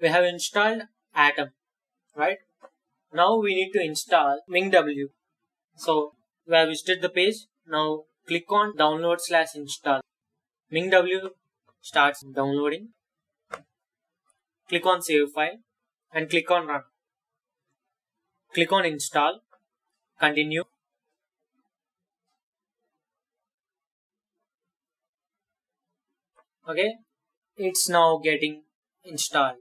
We have installed Atom, right? Now we need to install MingW. So we have visited the page. Now click on download/install. MingW starts downloading. Click on save file and click on run. Click on install. Continue. Okay, it's now getting installed.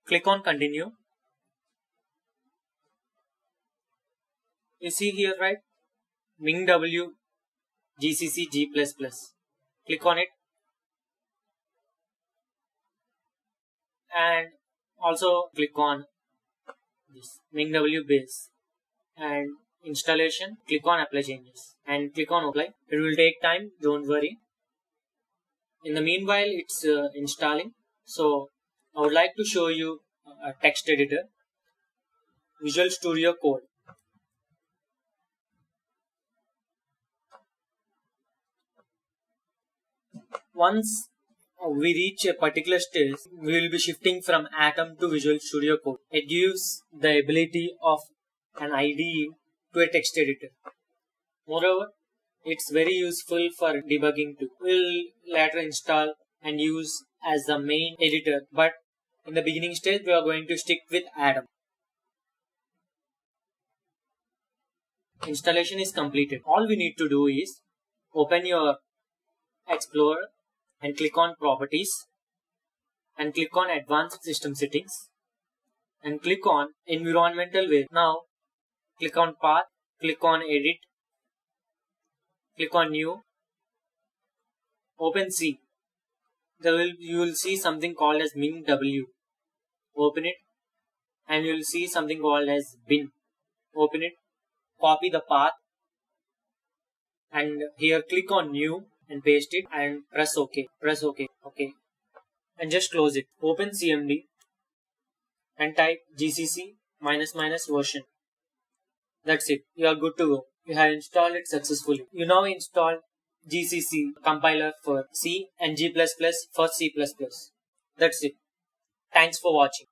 Click on continue. You see here, right? MingW GCC G++. Click on it. And also click on this MingW base and installation. Click on apply changes and click on apply. It will take time, don't worry. In the meanwhile, it's installing. So I would like to show you a text editor, Visual Studio Code. Once we reach a particular stage, we will be shifting from Atom to Visual Studio Code. It gives the ability of an IDE to a text editor. Moreover, it's very useful for debugging too. We'll later install and use as the main editor, but in the beginning stage, we are going to stick with Atom. Installation is completed. All we need to do is open your Explorer and click on Properties and click on Advanced System Settings and click on Environmental Way. Now click on Path, click on Edit, click on New, open C. You will see something called as MingW. Open it and you will see something called as bin. Open it, copy the path and here click on New and paste it and press OK. Press OK. OK. And just close it. Open CMD and type GCC -- version. That's it. You are good to go. You have installed it successfully. You now install GCC compiler for C and G++ for C++. That's it. Thanks for watching.